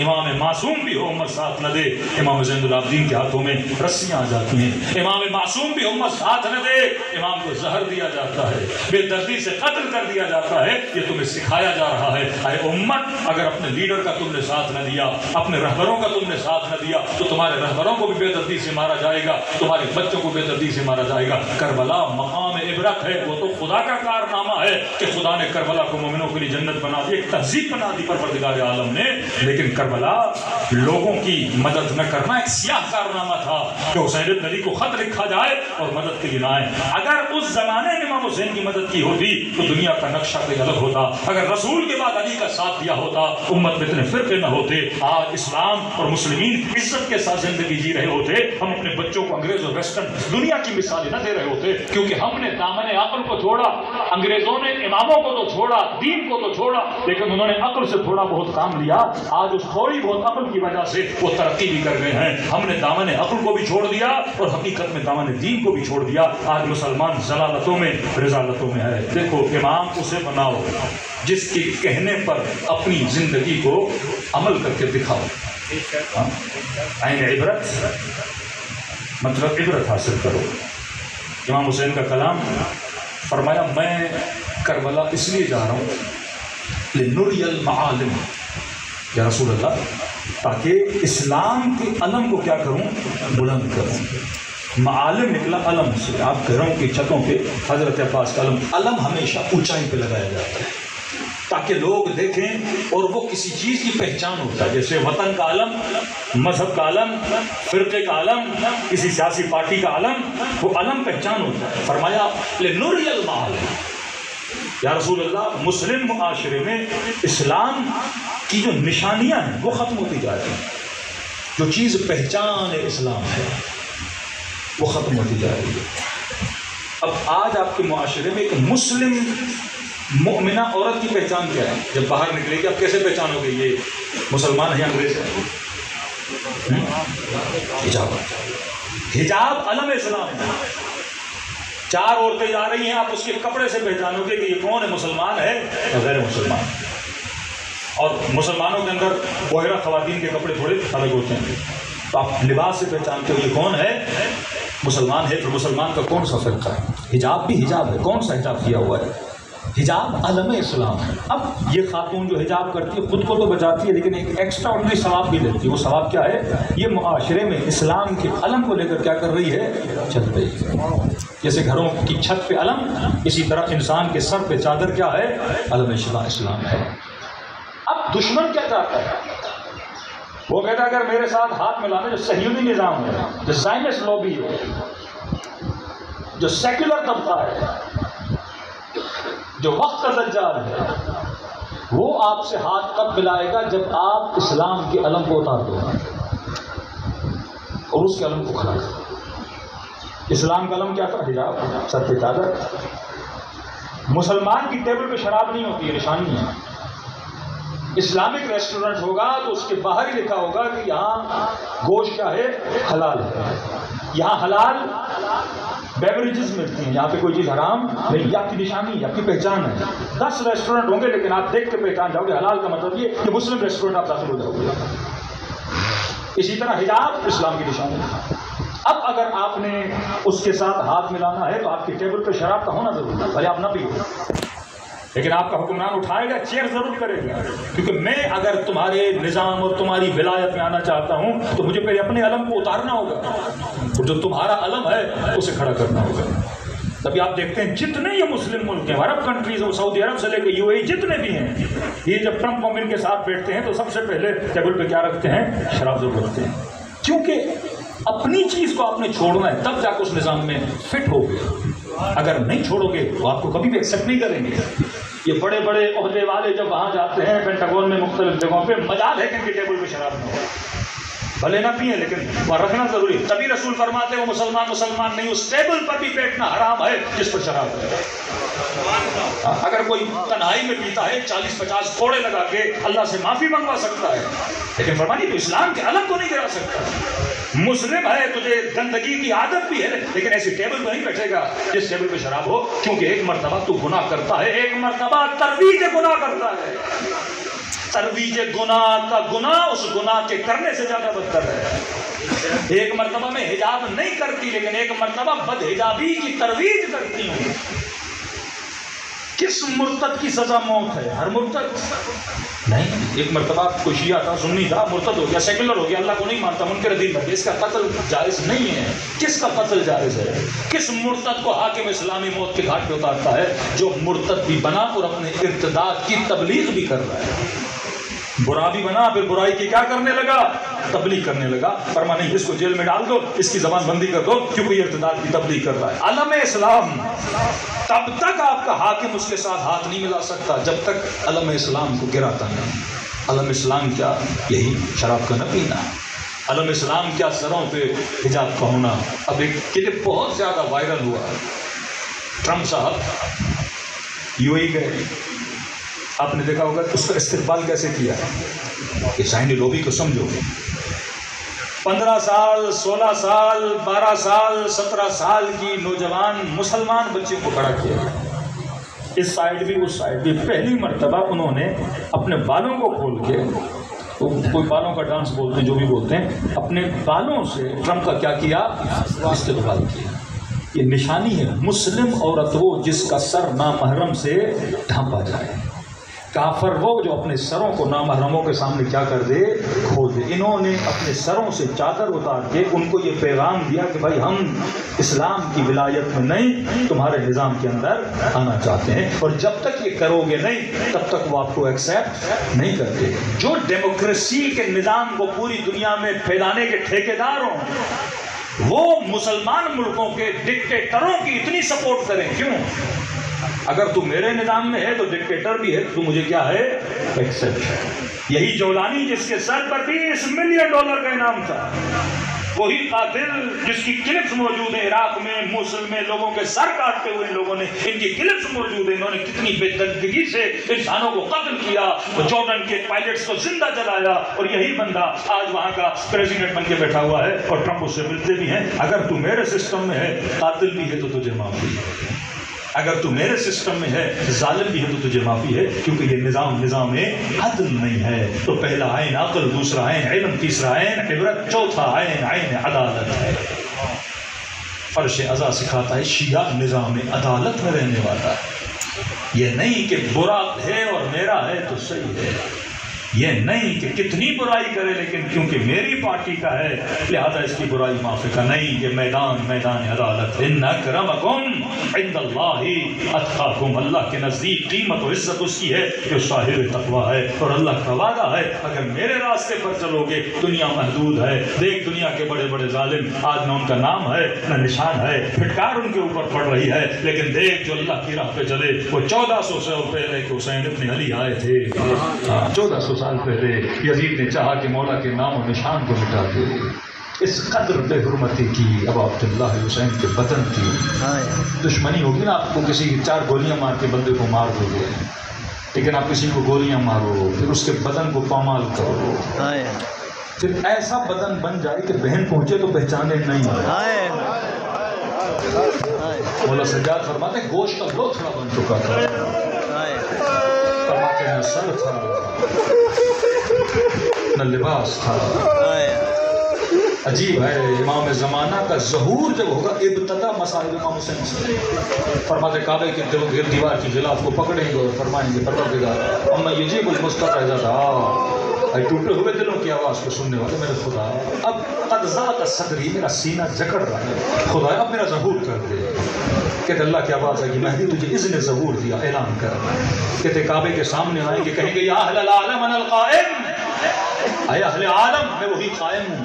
امام معصوم بھی ہو، امت ساتھ نہ دے، امام زین العابدین کے ہاتھوں میں رسیاں آ جاتی ہیں۔ امام معصوم بھی امت ساتھ نہ دے، امام کو زہر دیا جاتا ہے، بے دردی سے قتل کر دیا جاتا ہے۔ یہ تمہیں سکھایا جا رہا ہے، اے امت، اگر اپنے لیڈر کا تم نے ساتھ نہ دیا، اپنے رہبروں کا تم نے ساتھ نہ دیا تو تمہارے رہبروں کو بھی بے دردی سے مارا جائے گا، تمہارے بچوں کو بے دردی سے مارا جائے گا۔ کربلا مقام عبرت ہے، وہ تو خدا کا کارنامہ ہے کہ خدا نے کربلا کو مومنوں کے لیے جنت بنا دی، ایک تہذیب بنا دی پروردگار عالم نے۔ لیکن کربلا لوگوں کی مدد نہ کرنا ایک سیاہ کارنامہ تھا کہ حسین بن علی کو خط لکھا جائے اور مدد کے لیے نہ آئے۔ اگر اس زمانے میں امام حسین کی مدد کی ہوتی تو دنیا کا نقشہ کوئی الگ ہوتا۔ اگر رسول کے بعد علی کا ساتھ دیا ہوتا، امت میں اتنے فرقے نہ ہوتے، آج اسلام اور مسلمین عزت کے ساتھ زندگی جی رہے ہوتے، ہم اپنے بچوں کو انگریز اور ویسٹرن دنیا کی مثالیں نہ دے رہے ہوتے، کیونکہ ہم نے دامن عقل کو چھوڑا۔ انگریزوں نے اماموں کو تو چھوڑا، دین کو تو چھوڑا، لیکن انہوں نے عقل سے تھوڑا بہت کام لیا۔ آج اس تھوڑی بہت عقل کی وجہ سے وہ ترقی بھی کر گئے ہیں۔ ہم نے دامن عقل کو بھی چھوڑ دیا اور حقیقت میں دامن دین کو بھی چھوڑ دیا۔ آج مسلمان ضلالتوں میں، رضالتوں میں ہے۔ دیکھو امام اسے بناؤ جس کے کہنے پر اپنی زندگی کو عمل کر کے دکھاؤ۔ عین عبرت مطلب عبرت حاصل کرو۔ امام حسین کا کلام، فرمایا میں کربلا اس لیے جا رہا ہوں لنری المعالم، یا رسول اللہ، تاکہ اسلام کے علم کو کیا کروں، بلند کروں۔ معالم نکلا علم سے، آپ گھروں کی چھتوں پہ حضرت عباس کا علم ہمیشہ اونچائی پہ لگایا جاتا ہے تاکہ لوگ دیکھیں اور وہ کسی چیز کی پہچان ہوتا ہے، جیسے وطن کا علم، مذہب کا علم، فرقے کا علم، کسی سیاسی پارٹی کا علم، وہ علم پہچان ہوتا ہے۔ فرمایا لنری المعالم، یا رسول اللہ مسلم معاشرے میں اسلام کی جو نشانیاں ہیں وہ ختم ہوتی جا رہی ہیں۔ جو چیز پہچان اسلام ہے وہ ختم ہوتی جا رہی ہے. اب آج آپ کے معاشرے میں ایک مسلم مؤمنہ عورت کی پہچان کیا ہے؟ جب باہر نکلے گی آپ کیسے پہچانو گے یہ مسلمان ہے یا انگریز ہے؟ حجاب علم اسلام ہے. 4 عورتیں جا رہی ہیں، آپ اس کے کپڑے سے پہچانو گے کہ یہ کون ہے، مسلمان ہے یا غیر مسلمان. اور مسلمانوں کے اندر بحیرہ خواتین کے کپڑے تھوڑے الگ ہوتے ہیں، تو آپ لباس سے پہچانتے ہو یہ کون ہے، مسلمان ہے. پھر مسلمان کا کون سا فرقہ ہے؟ حجاب بھی حجاب ہے. کون سا حجاب کیا ہوا ہے؟ حجاب علم اسلام ہے. اب یہ خاتون جو حجاب کرتی ہے خود کو تو بچاتی ہے لیکن ایک ایکسٹرا آرڈنری ثواب بھی لیتی ہے. وہ ثواب کیا ہے؟ یہ معاشرے میں اسلام کے علم کو لے کر کیا کر رہی ہے؟ چل رہی ہے. جیسے گھروں کی چھت پہ علم، اسی طرح انسان کے سر پہ چادر کیا ہے؟ علم اسلام ہے. اب دشمن کیا چاہتا ہے؟ وہ کہتا ہے اگر میرے ساتھ ہاتھ ملانا، جو صہیونی نظام ہے، جو زائنسٹ لابی ہے، جو سیکولر طبقہ ہے، جو وقت کا دجال ہے، وہ آپ سے ہاتھ کب ملائے گا؟ جب آپ اسلام کے علم کو اتار دو اور اس کے علم کو کھڑا کرو. اسلام کا علم کیا تھا؟ حجاب، سر پہ چادر. مسلمان کی ٹیبل پہ شراب نہیں ہوتی ہے، نشانی ہے. اسلامک ریسٹورنٹ ہوگا تو اس کے باہر ہی لکھا ہوگا کہ یہاں گوشت کیا ہے؟ حلال ہے. یہاں حلال بیوریجز ملتی ہیں، یہاں پہ کوئی چیز حرام نہیں. یہ آپ کی نشانی ہے، آپ کی پہچان ہے. 10 ریسٹورنٹ ہوں گے لیکن آپ دیکھ کے پہچان جاؤ گے حلال کا مطلب یہ کہ مسلم ریسٹورنٹ آپ داخل ہو جاؤ گے. اسی طرح حجاب اسلام کی نشانی ہے. اب اگر آپ نے اس کے ساتھ ہاتھ ملانا ہے تو آپ کی ٹیبل پہ شراب کا ہونا ضروری ہے، بھلے آپ نہ پیو، لیکن آپ کا حکمران اٹھائے گا، چیئر ضرور کرے گا. کیونکہ میں اگر تمہارے نظام اور تمہاری ولایت میں آنا چاہتا ہوں تو مجھے پہلے اپنے علم کو اتارنا ہوگا، اور جو تمہارا علم ہے اسے کھڑا کرنا ہوگا. تبھی آپ دیکھتے ہیں جتنے یہ مسلم ملک ہیں، عرب کنٹریز، سعودی عرب سے لے کے UAE جتنے بھی ہیں، یہ جب ٹرمپ مومن کے ساتھ بیٹھتے ہیں تو سب سے پہلے ٹیبل پہ کیا رکھتے ہیں؟ شراب ضرور رکھتے ہیں. کیونکہ اپنی چیز کو آپ نے چھوڑنا ہے، تب جا کے اس نظام میں فٹ ہو گئے. اگر نہیں چھوڑو گے تو آپ کو کبھی بھی ایکسیپٹ نہیں کریں گے. یہ بڑے بڑے عہدے والے جب وہاں جاتے ہیں پینٹاگون میں، مختلف جگہوں پہ، مجال ہے کہ ان کے ٹیبل پہ شراب نہ ہو، بھلے نہ پیئیں لیکن وہاں رکھنا ضروری ہے. تبھی رسول فرماتے وہ مسلمان نہیں، اس ٹیبل پر بھی بیٹھنا حرام ہے جس پر شراب ہے. اگر کوئی تنہائی میں پیتا ہے 40-50 کوڑے لگا کے اللہ سے معافی منگوا سکتا ہے، لیکن فرمانی تو اسلام کے علم کو نہیں گرا سکتا. مسلم ہے، تجھے گندگی کی عادت بھی ہے، لیکن ایسی ٹیبل پہ نہیں بیٹھے گا جس ٹیبل پہ شراب ہو. کیونکہ ایک مرتبہ تو گناہ کرتا ہے، ایک مرتبہ ترویج گناہ کرتا ہے. ترویج گناہ کا گناہ اس گناہ کے کرنے سے زیادہ بدتر ہے. ایک مرتبہ میں حجاب نہیں کرتی لیکن ایک مرتبہ بد حجابی کی ترویج کرتی ہوں. کس مرتد کی سزا موت ہے؟ ہر مرتد نہیں. ایک مرتبہ کوئی شیعہ تھا، سنی تھا، مرتد ہو گیا، سیکولر ہو گیا، اللہ کو نہیں مانتا، منکر دین بن گیا، اس کا قتل جائز نہیں ہے. کس کا قتل جائز ہے؟ کس مرتد کو حاکم اسلامی موت کے گھاٹ پہ اتارتا ہے؟ جو مرتد بھی بنا اور اپنے ارتداد کی تبلیغ بھی کر رہا ہے. برا بھی بنا، پھر برائی کی کیا کرنے لگا؟ تبلیغ کرنے لگا. فرما نہیں، اس کو جیل میں ڈال دو، اس کی زبان بندی کر دو، کیونکہ یہ ارتداد کی تبلیغ کر رہا ہے. علم اسلام، تب تک آپ کا حاکم اس کے ساتھ ہاتھ نہیں ملا سکتا جب تک علم اسلام کو گراتا نہیں. علم اسلام کیا؟ یہی شراب کا نہ پینا. علم اسلام کیا؟ سروں پہ حجاب کا ہونا. اب ایک کلپ بہت زیادہ وائرل ہوا، ٹرمپ صاحب UAE گئے، آپ نے دیکھا ہوگا اس کا استقبال کیسے کیا. کہ سائنی لوبی کو سمجھو، 15 سال 16 سال 12 سال 17 سال کی نوجوان مسلمان بچے کو کھڑا کیا، اس سائڈ بھی اس سائڈ بھی. پہلی مرتبہ انہوں نے اپنے بالوں کو کھول کے، کوئی بالوں کا ڈانس بولتے ہیں، جو بھی بولتے ہیں، اپنے بالوں سے ٹرمپ کا کیا کیا؟ استقبال کیا. یہ نشانی ہے مسلم عورت وہ جس کا سر نامحرم سے ڈھانپا جائے. کافر وہ جو اپنے سروں کو نامحرموں کے سامنے کیا کر دے؟ کھول دے. انہوں نے اپنے سروں سے چادر اتار کے ان کو یہ پیغام دیا کہ بھائی ہم اسلام کی ولایت میں نہیں، تمہارے نظام کے اندر آنا چاہتے ہیں، اور جب تک یہ کرو گے نہیں تب تک وہ آپ کو ایکسیپٹ نہیں کرتے. جو ڈیموکریسی کے نظام کو پوری دنیا میں پھیلانے کے ٹھیکیدار ہوں، وہ مسلمان ملکوں کے ڈکٹیٹروں کی اتنی سپورٹ کریں. کیوں؟ اگر تو میرے نظام میں ہے تو ڈکٹیٹر بھی ہے، تو مجھے کیا ہے؟ ایکسیپٹ. یہی جولانی جس کے سر پر $20 ملین کا انعام تھا، وہی قاتل جس کی کلپس موجود ہیں عراق میں، موصل میں لوگوں کے سر کاٹتے ہوئے لوگوں نے، ان کی کلپس موجود ہیں، انہوں نے کتنی بے دردگی سے انسانوں کو قتل کیا، جارڈن کے پائلٹس کو زندہ جلایا، اور یہی بندہ آج وہاں کا پریزیڈنٹ بن کے بیٹھا ہوا ہے، اور ٹرمپ اس سے ملتے بھی ہیں. اگر تو میرے سسٹم میں ہے قاتل بھی ہے تو تجھے معافی ہے، اگر تو میرے سسٹم میں ہے ظالم بھی ہے تو تجھے معافی ہے، کیونکہ یہ نظام عدل نہیں ہے. تو پہلا عین عقل، دوسرا عین علم، تیسرا عین عبرت، چوتھا عین عدالت ہے. فرش ازا سکھاتا ہے شیعہ نظام عدالت میں رہنے والا ہے. یہ نہیں کہ برا ہے اور میرا ہے تو صحیح ہے، یہ نہیں کہ کتنی برائی کرے لیکن کیونکہ میری پارٹی کا ہے لہذا اس کی برائی معافی کا نہیں. یہ میدان عدالت. ان اکرمکم عند اللہ اتقاکم، اللہ کے نزدیک قیمت و عزت اس کی ہے جو صاحب تقویٰ ہے. اور اللہ کا وعدہ ہے اگر میرے راستے پر چلو گے دنیا محدود ہے. دیکھ دنیا کے بڑے بڑے ظالم، آج نہ ان کا نام ہے نہ نشان ہے، پھٹکار ان کے اوپر پڑ رہی ہے، لیکن دیکھ جو اللہ کی راہ پہ چلے. وہ 1400 سال پہلے کہ حسین ابن علی آئے تھے، 1400 سال پہلے یزید نے چاہا کہ مولا کے نام و نشان کو مٹا دے. اس قدر بے حرمتی کی ابا عبداللہ حسین کے بدن کی. دشمنی ہوگی نا، آپ کو کسی کی 4 گولیاں مار کے بندے کو مار دو گے، لیکن آپ کسی کو گولیاں مارو پھر اس کے بدن کو پامال کرو، پھر ایسا بدن بن جائے کہ بہن پہنچے تو پہچانے نہیں. مولا سجاد فرماتے ہیں گوشت کا لوتھڑا بن چکا تھا، فرماتے ہیں سر تھا نہ لباس تھا. عجیب ہے امام زمانہ کا ظہور جب ہوگا ابتدا مسائل امام حسین سے. فرماتے کعبے کے دیوار کی غلاف کو پکڑیں گے اور فرمائیں گے پروردگار اما یجیب المستر اذا اے ٹوٹے ہوئے دلوں کی آواز کو سننے والے میرے خدا، اب قد ذات صدری، میرا سینہ جکڑ رہا ہے، خدا اب میرا ظہور کر دے. کہتے اللہ کی آواز آئے گی مہدی تجھے اذن ظہور دیا، اعلان کر. کہتے کعبے کے سامنے آئیں گے، کہیں گے یا اہل العالم انا القائم، اے اہل عالم میں وہی قائم ہوں.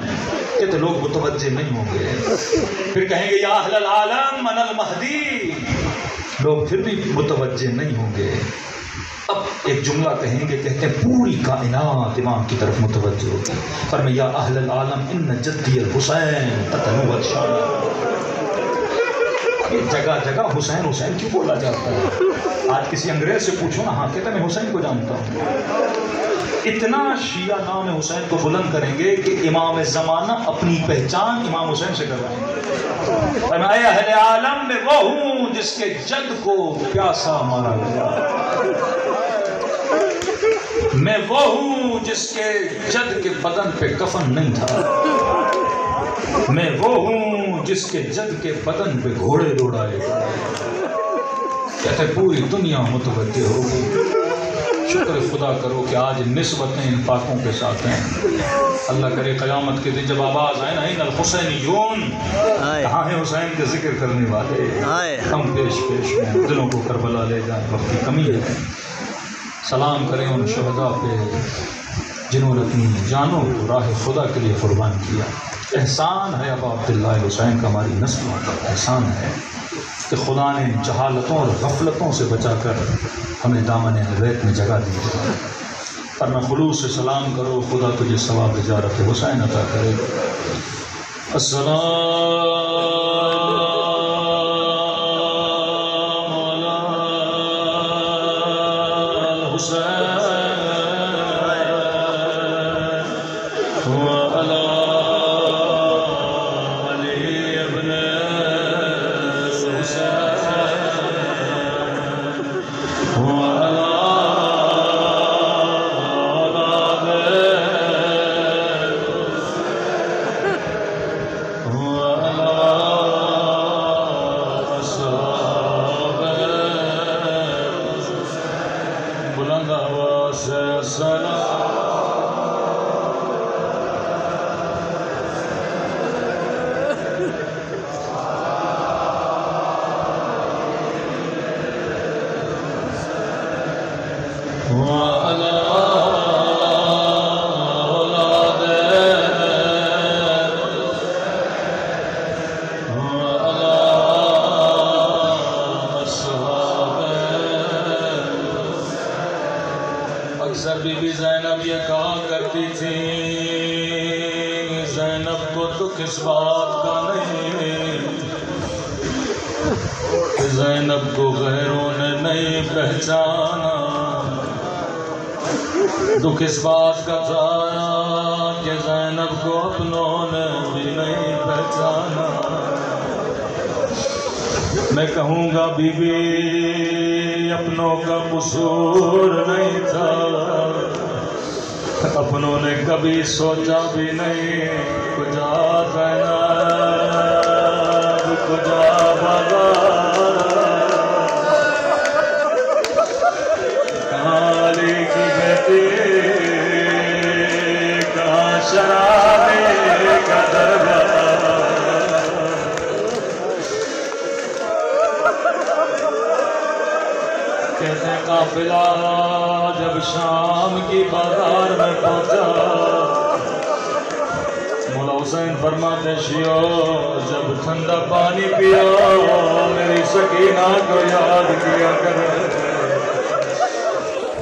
کہتے لوگ متوجہ نہیں ہوں گے. پھر کہیں گے یا اہل العالم انا المہدی، لوگ پھر بھی متوجہ نہیں ہوں گے. اب ایک جملہ کہیں گے، کہتے ہیں پوری کائنات امام کی طرف متوجہ ہوگی. فرمایا یا اہل العالم ان جدی الحسین تتنوت شان. جگہ جگہ حسین حسین کیوں بولا جاتا ہے؟ آج کسی انگریز سے پوچھو نا، ہاں کہتا ہے میں حسین کو جانتا ہوں. اتنا شیعہ نام حسین کو بلند کریں گے کہ امام زمانہ اپنی پہچان امام حسین سے کروائیں گے. اے اہل عالم میں وہ ہوں جس کے جد کو پیاسا مارا گیا، میں وہ ہوں جس کے جد کے بدن پہ کفن نہیں تھا، میں وہ ہوں جس کے جد کے بدن پہ گھوڑے دوڑائے گئے. کہتے پوری دنیا متوجہ ہوگی. شکر خدا کرو کہ آج نسبتیں ان پاکوں کے ساتھ ہیں. اللہ کرے قیامت کے دن جب آواز آئے نا ان الحسینیون، کہاں ہیں حسین کے ذکر کرنے والے، ہم پیش ہوں، دلوں کو کربلا لے جائیں، وقت کی کمی ہے. سلام کریں ان شہداء پہ جنہوں نے اپنی جانوں کو راہ خدا کے لیے قربان کیا. احسان ہے ابا عبداللہ حسین کا ہماری نسلوں کا، احسان ہے کہ خدا نے جہالتوں اور غفلتوں سے بچا کر ہمیں دامن اہل بیت میں جگہ دی ہے. اور میں خلوص سے سلام کرو، خدا تجھے ثواب زیارت حسین عطا کرے. السلام Allah اس بات کا نہیں کہ زینب کو غیروں نے نہیں پہچانا، دکھ اس بات کا تھا کہ زینب کو اپنوں نے بھی نہیں پہچانا۔ میں کہوں گا بی بی اپنوں کا قصور نہیں تھا، اپنوں نے کبھی سوچا بھی نہیں کجا زینب کجا بازار، کہاں علی کی بیٹی کہاں شرابے کا دربار۔ کہتے ہیں قافلہ جب شام کی بازار میں پہنچا، مولا حسین فرماتے شیو جب ٹھنڈا پانی پیا میری سکینہ کو یاد کیا کر۔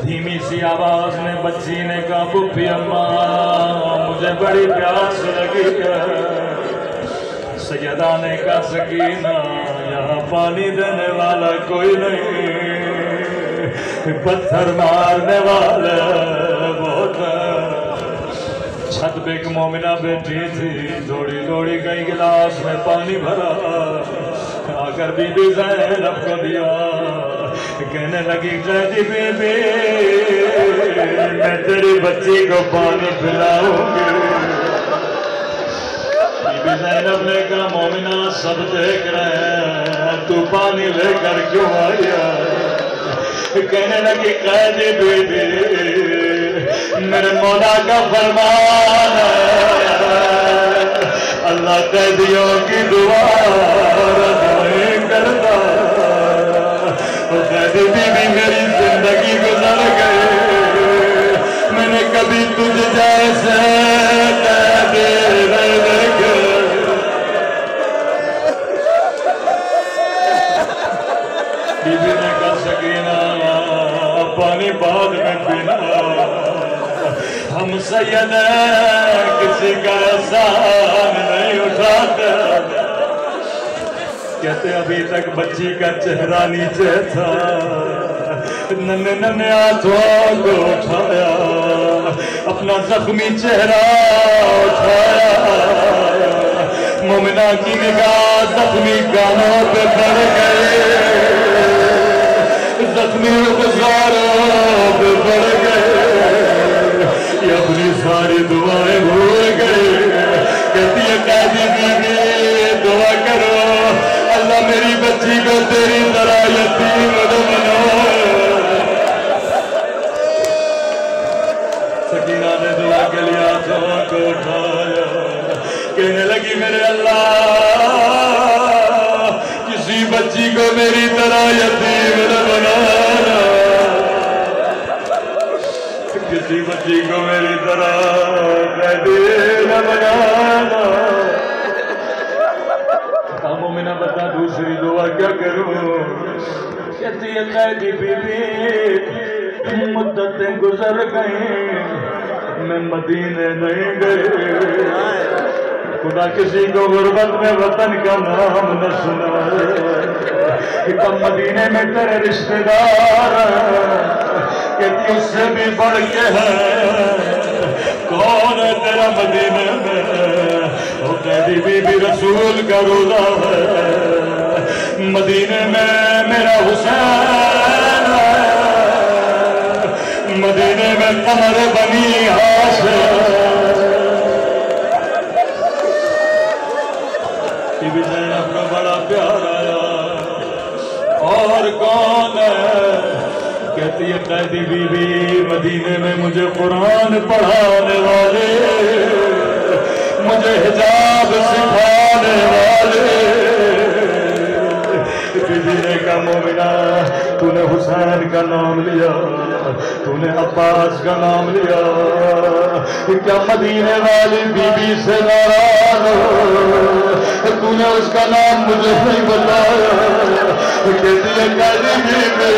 دھیمی سی آواز میں بچی نے کہا پھپھی اماں مجھے بڑی پیاس لگی ہے۔ سیدہ نے کہا سکینہ یہاں پانی دینے والا کوئی نہیں، پتھر مارنے والا بہت ہے۔ چھت پہ ایک مومنہ بیٹھی تھی، دوڑی دوڑی گئی گلاس میں پانی بھرا، آ کر بی بی زینب کو دیا، کہنے لگی جی بی بی میں تیری بچی کو پانی پلاؤں گی۔ بی بی زینب نے کہا مومنہ سب دیکھ رہے ہیں تو پانی لے کر کیوں آیا؟ کہنے لگی قیدی بی بی میرے مولا کا فرمان ہے، اللہ قیدیوں کی دعا رد نہیں کرتا۔ قیدی بی بی میری زندگی گزر گئی، میں نے کبھی تجھ جیسے قیدی نہیں دیکھے۔ بی بی نے کہا سکینہ پانی بعد میں پینا، ہم سید کسی کا احسان نہیں اٹھاتے۔ کہتے ابھی تک بچی کا چہرہ نیچے تھا، ننے ننے ہاتھوں کو اٹھایا، اپنا زخمی چہرہ اٹھایا، مومنہ کی نگاہ زخمی کانوں پہ پڑ گئے، زخمی رخساروں پہ پڑ گئے، یہ اپنی ساری دعائیں بھول گئے۔ کہتی ہے قیدی بی بی دعا کرو اللہ میری بچی کو تیری طرح یتیم نہ بنائے۔ سکینہ نے دعا کے لیے ہاتھوں کو اٹھایا، کہنے لگی میرے اللہ کسی بچی کو میری طرح یتیم نہ بنانا، کسی بچی کو میری طرح قیدی نہ بنانا۔ مومنہ بتا دوسری دعا کیا کروں؟ کہتی ہے قیدی بی بی مدتیں گزر گئیں میں مدینے نہیں گئے، خدا کسی کو غربت میں وطن کا نام نہ سنائے، کم مدینے میں تیرے رشتہ دار کہتی اس سے بھی بڑھ کے ہے، کون ہے تیرا مدینے میں؟ وہ قیدی بی بی رسول کا روزہ ہے، مدینے میں میرا حسین ہے، مدینے میں قمر بنی ہاشم۔ بی بی زینب کا بڑا پیار آیا، اور کون ہے؟ کہتی ہے قیدی بی بی مدینے میں مجھے قرآن پڑھانے والے، مجھے حجاب سکھانے والے۔ بی بی نے کہا مومنہ تو نے حسین کا نام لیا، تو نے عباس کا نام لیا، کیا مدینے والی بی بی سے ناراض ہو؟ تو نے اس کا نام مجھے نہیں بتایا۔ کہتی ہے قیدی بی بی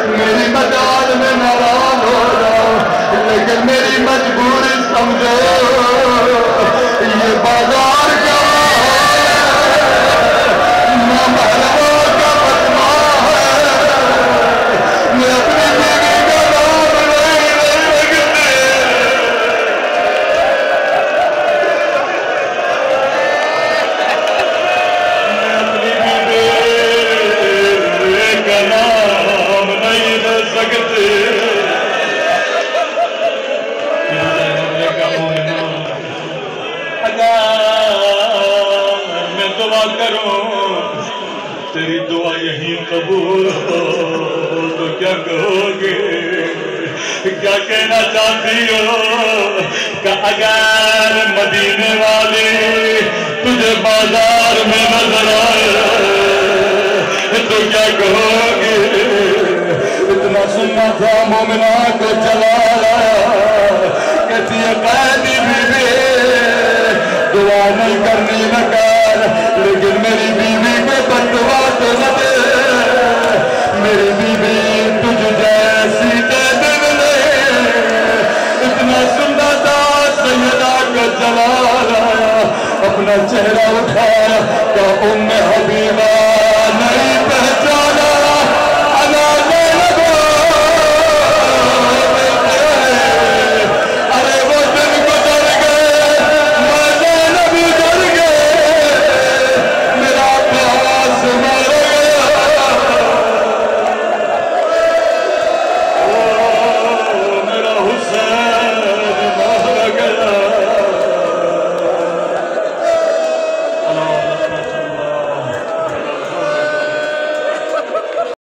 میری مجال میں ناراض ہو جاؤ، لیکن میری مجبوری سمجھو، یہ بازار نہیں قبول ہو تو کیا کہو گے؟ کیا کہنا چاہتی ہو کہ اگر مدینے والے تجھے بازار میں نظر آئے تو کیا کہو گے؟ اتنا سننا تھا مومنہ کو چلا کہتی ہے قیدی بیوی دعا نہیں کرنی نہ کر، لیکن میری بیوی کو بددعا تو نہ دے، میری بیوی تجھ جیسی دے دے۔ اتنا سننا تھا سیدہ کو چلا اپنا چہرہ اٹھایا کہ ام حبیبہ